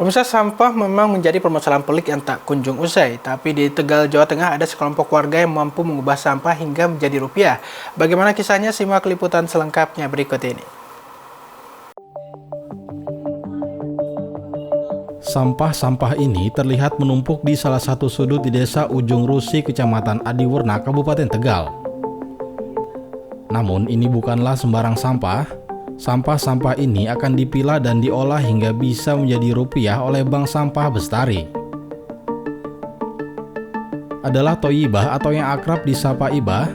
Pemirsa, sampah memang menjadi permasalahan pelik yang tak kunjung usai. Tapi di Tegal, Jawa Tengah ada sekelompok warga yang mampu mengubah sampah hingga menjadi rupiah. Bagaimana kisahnya? Simak liputan selengkapnya berikut ini. Sampah-sampah ini terlihat menumpuk di salah satu sudut di Desa Ujung Rusi, Kecamatan Adiwerna, Kabupaten Tegal. Namun ini bukanlah sembarang sampah. Sampah-sampah ini akan dipilah dan diolah hingga bisa menjadi rupiah oleh Bank Sampah Bestari. Adalah Toyibah atau yang akrab disapa Ibah,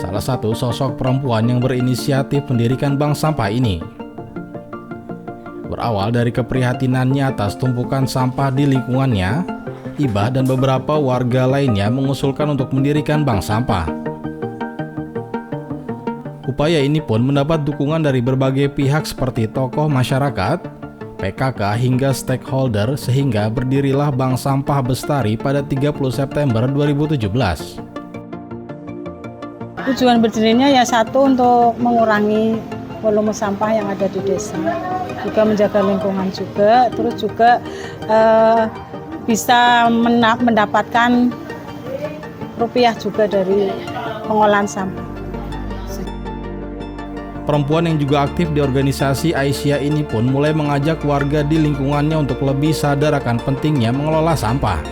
salah satu sosok perempuan yang berinisiatif mendirikan bank sampah ini. Berawal dari keprihatinannya atas tumpukan sampah di lingkungannya, Ibah dan beberapa warga lainnya mengusulkan untuk mendirikan bank sampah. Upaya ini pun mendapat dukungan dari berbagai pihak seperti tokoh masyarakat, PKK hingga stakeholder sehingga berdirilah Bank Sampah Bestari pada 30 September 2017. Tujuan berdirinya ya satu untuk mengurangi volume sampah yang ada di desa, juga menjaga lingkungan juga, terus juga bisa mendapatkan rupiah juga dari pengolahan sampah. Perempuan yang juga aktif di organisasi Aisyah ini pun mulai mengajak warga di lingkungannya untuk lebih sadar akan pentingnya mengelola sampah.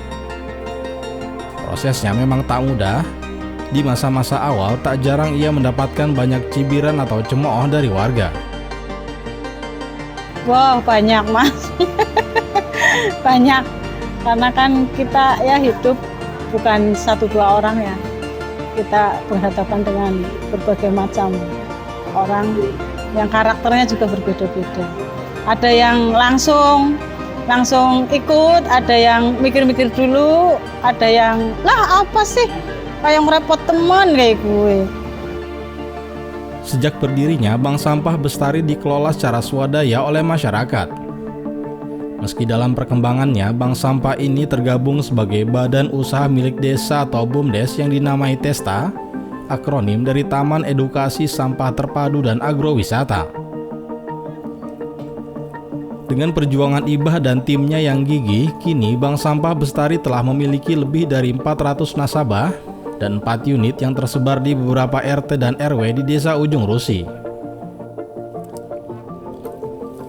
Prosesnya memang tak mudah. Di masa-masa awal tak jarang ia mendapatkan banyak cibiran atau cemooh dari warga. Wah, banyak Mas. Banyak. Karena kan kita ya hidup bukan 1-2 orang ya. Kita berhadapan dengan berbagai macam orang yang karakternya juga berbeda-beda. Ada yang langsung ikut, ada yang mikir-mikir dulu, ada yang lah apa sih kayak ngerepot teman kayak gue. Sejak berdirinya, Bank Sampah Bestari dikelola secara swadaya oleh masyarakat. Meski dalam perkembangannya, bank sampah ini tergabung sebagai badan usaha milik desa atau BUMDes yang dinamai TESTA, akronim dari Taman Edukasi Sampah Terpadu dan Agrowisata. Dengan perjuangan Ibah dan timnya yang gigih, kini Bank Sampah Bestari telah memiliki lebih dari 400 nasabah dan 4 unit yang tersebar di beberapa RT dan RW di Desa Ujung Rusi.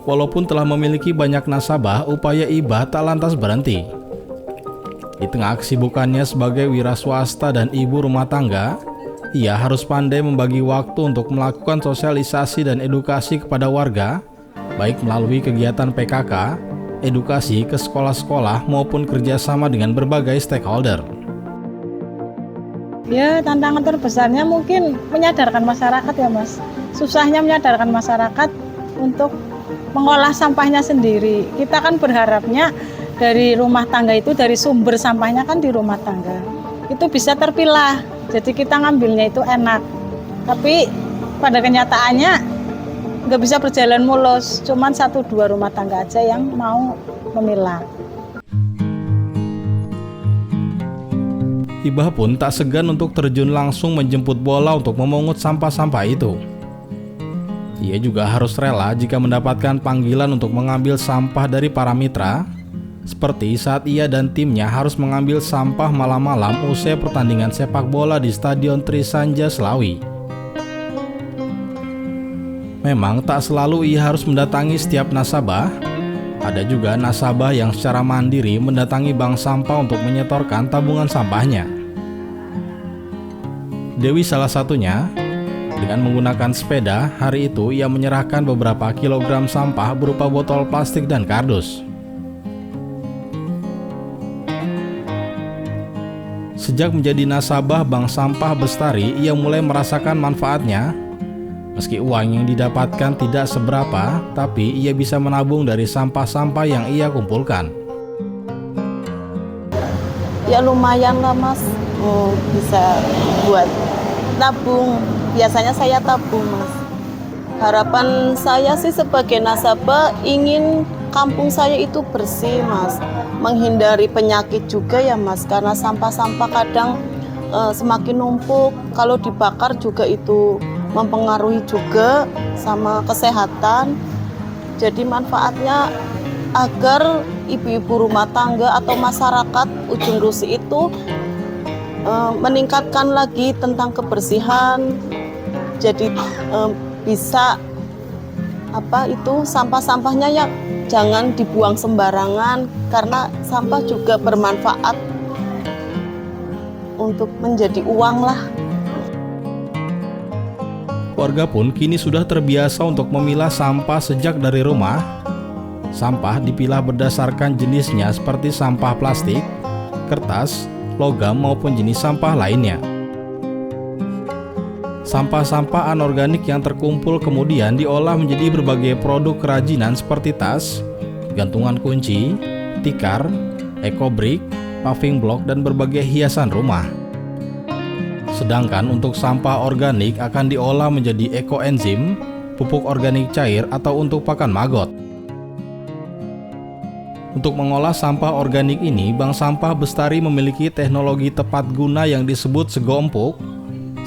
Walaupun telah memiliki banyak nasabah, upaya Ibah tak lantas berhenti. Di tengah kesibukannya sebagai wira swasta dan ibu rumah tangga, ia harus pandai membagi waktu untuk melakukan sosialisasi dan edukasi kepada warga, baik melalui kegiatan PKK, edukasi ke sekolah-sekolah maupun kerjasama dengan berbagai stakeholder. Ya, tantangan terbesarnya mungkin menyadarkan masyarakat ya Mas. Susahnya menyadarkan masyarakat untuk mengolah sampahnya sendiri. Kita kan berharapnya dari rumah tangga itu, dari sumber sampahnya kan di rumah tangga, itu bisa terpilah. Jadi kita ngambilnya itu enak. Tapi pada kenyataannya nggak bisa berjalan mulus. Cuman 1-2 rumah tangga aja yang mau memilah. Ibah pun tak segan untuk terjun langsung menjemput bola untuk memungut sampah-sampah itu. Ia juga harus rela jika mendapatkan panggilan untuk mengambil sampah dari para mitra, seperti saat ia dan timnya harus mengambil sampah malam-malam usai pertandingan sepak bola di Stadion Trisanja, Selawi. Memang tak selalu ia harus mendatangi setiap nasabah. Ada juga nasabah yang secara mandiri mendatangi bank sampah untuk menyetorkan tabungan sampahnya. Dewi salah satunya. Dengan menggunakan sepeda, hari itu ia menyerahkan beberapa kilogram sampah berupa botol plastik dan kardus. Sejak menjadi nasabah Bank Sampah Bestari, ia mulai merasakan manfaatnya. Meski uang yang didapatkan tidak seberapa, tapi ia bisa menabung dari sampah-sampah yang ia kumpulkan. Ya lumayan lah Mas, bisa buat tabung. Biasanya saya tabung Mas. Harapan saya sih sebagai nasabah ingin kampung saya itu bersih Mas, menghindari penyakit juga ya Mas, karena sampah-sampah kadang semakin numpuk, kalau dibakar juga itu mempengaruhi juga sama kesehatan. Jadi manfaatnya agar ibu-ibu rumah tangga atau masyarakat Ujung Rusi itu meningkatkan lagi tentang kebersihan. Jadi bisa sampah-sampahnya ya jangan dibuang sembarangan, karena sampah juga bermanfaat untuk menjadi uang lah. Warga pun kini sudah terbiasa untuk memilah sampah sejak dari rumah. Sampah dipilah berdasarkan jenisnya seperti sampah plastik, kertas, logam maupun jenis sampah lainnya. Sampah-sampah anorganik yang terkumpul kemudian diolah menjadi berbagai produk kerajinan seperti tas, gantungan kunci, tikar, ekobrik, paving block, dan berbagai hiasan rumah. Sedangkan untuk sampah organik akan diolah menjadi ekoenzim, pupuk organik cair, atau untuk pakan magot. Untuk mengolah sampah organik ini, Bank Sampah Bestari memiliki teknologi tepat guna yang disebut sego empuk,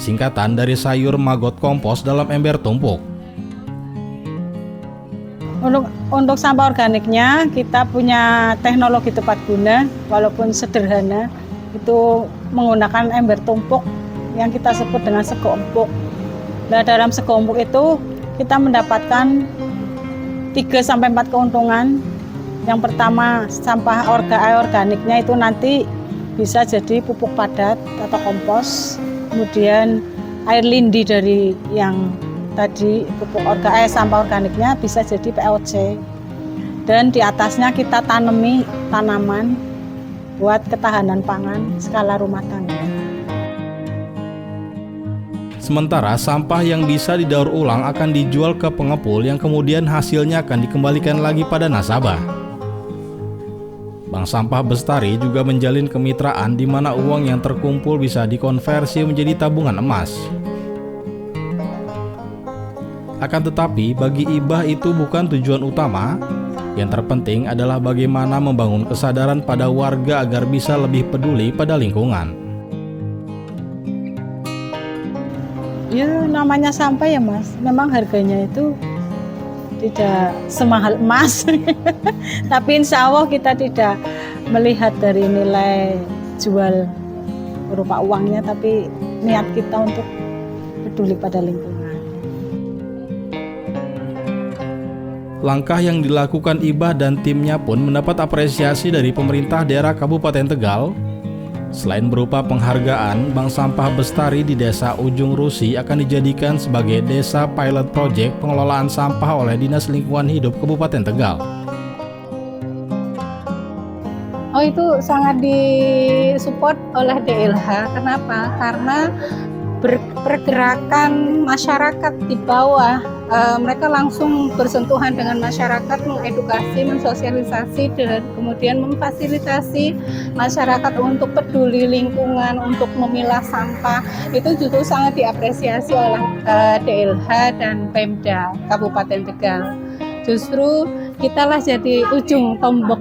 singkatan dari sayur magot kompos dalam ember tumpuk. Untuk sampah organiknya kita punya teknologi tepat guna, walaupun sederhana, itu menggunakan ember tumpuk yang kita sebut dengan sego empuk. Nah, dalam sego empuk itu kita mendapatkan 3-4 keuntungan. Yang pertama, sampah organiknya itu nanti bisa jadi pupuk padat atau kompos. Kemudian air lindi dari yang tadi sampah organiknya bisa jadi POC. Dan di atasnya kita tanami tanaman buat ketahanan pangan skala rumah tangga. Sementara sampah yang bisa didaur ulang akan dijual ke pengepul yang kemudian hasilnya akan dikembalikan lagi pada nasabah. Bank Sampah Bestari juga menjalin kemitraan di mana uang yang terkumpul bisa dikonversi menjadi tabungan emas. Akan tetapi, bagi Ibah itu bukan tujuan utama. Yang terpenting adalah bagaimana membangun kesadaran pada warga agar bisa lebih peduli pada lingkungan. Ya, namanya sampah ya Mas, memang harganya itu tidak semahal emas. Tapi insya Allah kita tidak melihat dari nilai jual berupa uangnya, tapi niat kita untuk peduli pada lingkungan. Langkah yang dilakukan Ibah dan timnya pun mendapat apresiasi dari pemerintah daerah Kabupaten Tegal. Selain berupa penghargaan, Bank Sampah Bestari di Desa Ujung Rusi akan dijadikan sebagai desa pilot project pengelolaan sampah oleh Dinas Lingkungan Hidup Kabupaten Tegal. Oh, itu sangat disupport oleh DLH. Kenapa? Karena pergerakan masyarakat di bawah, mereka langsung bersentuhan dengan masyarakat, mengedukasi, mensosialisasi, dan kemudian memfasilitasi masyarakat untuk peduli lingkungan, untuk memilah sampah. Itu justru sangat diapresiasi oleh DLH dan Pemda Kabupaten Tegal. Justru kitalah jadi ujung tombak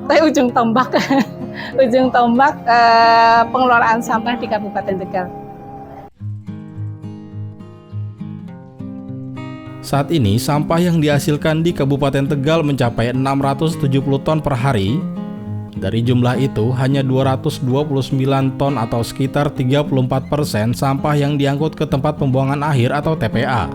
pengelolaan sampah di Kabupaten Tegal. Saat ini, sampah yang dihasilkan di Kabupaten Tegal mencapai 670 ton per hari. Dari jumlah itu, hanya 229 ton atau sekitar 34% sampah yang diangkut ke tempat pembuangan akhir atau TPA.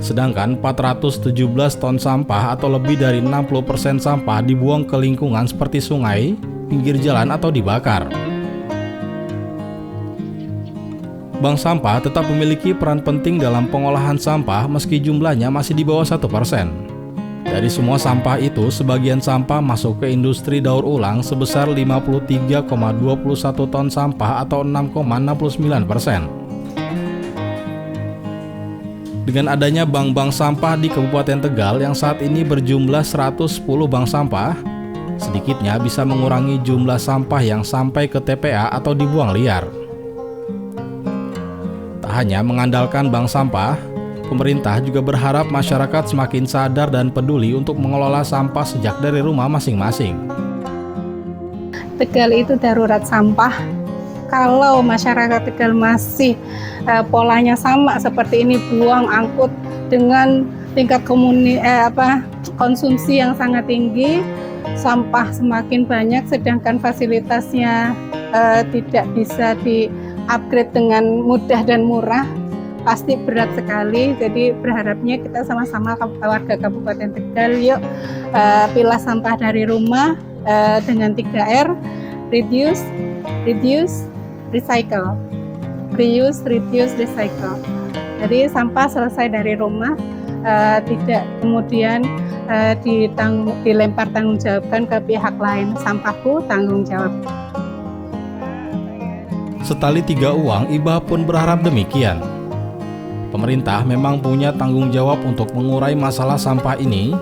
Sedangkan 417 ton sampah atau lebih dari 60% sampah dibuang ke lingkungan seperti sungai, pinggir jalan atau dibakar. Bank Sampah tetap memiliki peran penting dalam pengolahan sampah meski jumlahnya masih di bawah 1%. Dari semua sampah itu, sebagian sampah masuk ke industri daur ulang sebesar 53,21 ton sampah atau 6,69%. Dengan adanya bank-bank sampah di Kabupaten Tegal yang saat ini berjumlah 110 bank sampah, sedikitnya bisa mengurangi jumlah sampah yang sampai ke TPA atau dibuang liar. Tak hanya mengandalkan bank sampah, pemerintah juga berharap masyarakat semakin sadar dan peduli untuk mengelola sampah sejak dari rumah masing-masing. Tegal itu darurat sampah. Kalau masyarakat Tegal masih polanya sama seperti ini, buang angkut dengan tingkat konsumsi yang sangat tinggi, sampah semakin banyak, sedangkan fasilitasnya tidak bisa di-upgrade dengan mudah dan murah, pasti berat sekali. Jadi berharapnya kita sama-sama warga Kabupaten Tegal, yuk pilah sampah dari rumah dengan 3R, reduce, recycle. Reuse, reduce, recycle. Jadi sampah selesai dari rumah, tidak kemudian dilempar tanggung jawabkan ke pihak lain. Sampahku tanggung jawab. Setali 3 uang, Ibah pun berharap demikian. Pemerintah memang punya tanggung jawab untuk mengurai masalah sampah ini,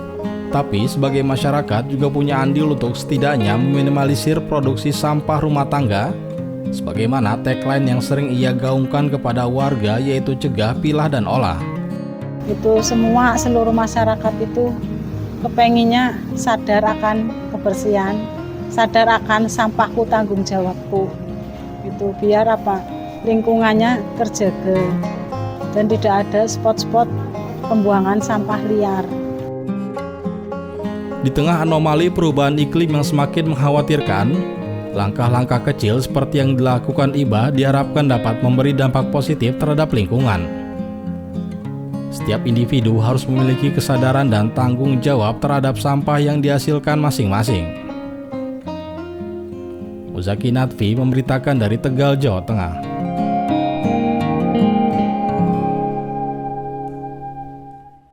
tapi sebagai masyarakat juga punya andil untuk setidaknya meminimalisir produksi sampah rumah tangga, sebagaimana tagline yang sering ia gaungkan kepada warga, yaitu cegah, pilah, dan olah. Itu seluruh masyarakat itu kepenginnya sadar akan kebersihan, sadar akan sampahku tanggung jawabku. Itu biar lingkungannya terjaga dan tidak ada spot-spot pembuangan sampah liar. Di tengah anomali perubahan iklim yang semakin mengkhawatirkan, langkah-langkah kecil seperti yang dilakukan Ibah diharapkan dapat memberi dampak positif terhadap lingkungan. Setiap individu harus memiliki kesadaran dan tanggung jawab terhadap sampah yang dihasilkan masing-masing. Muzaki Natfi memberitakan dari Tegal, Jawa Tengah.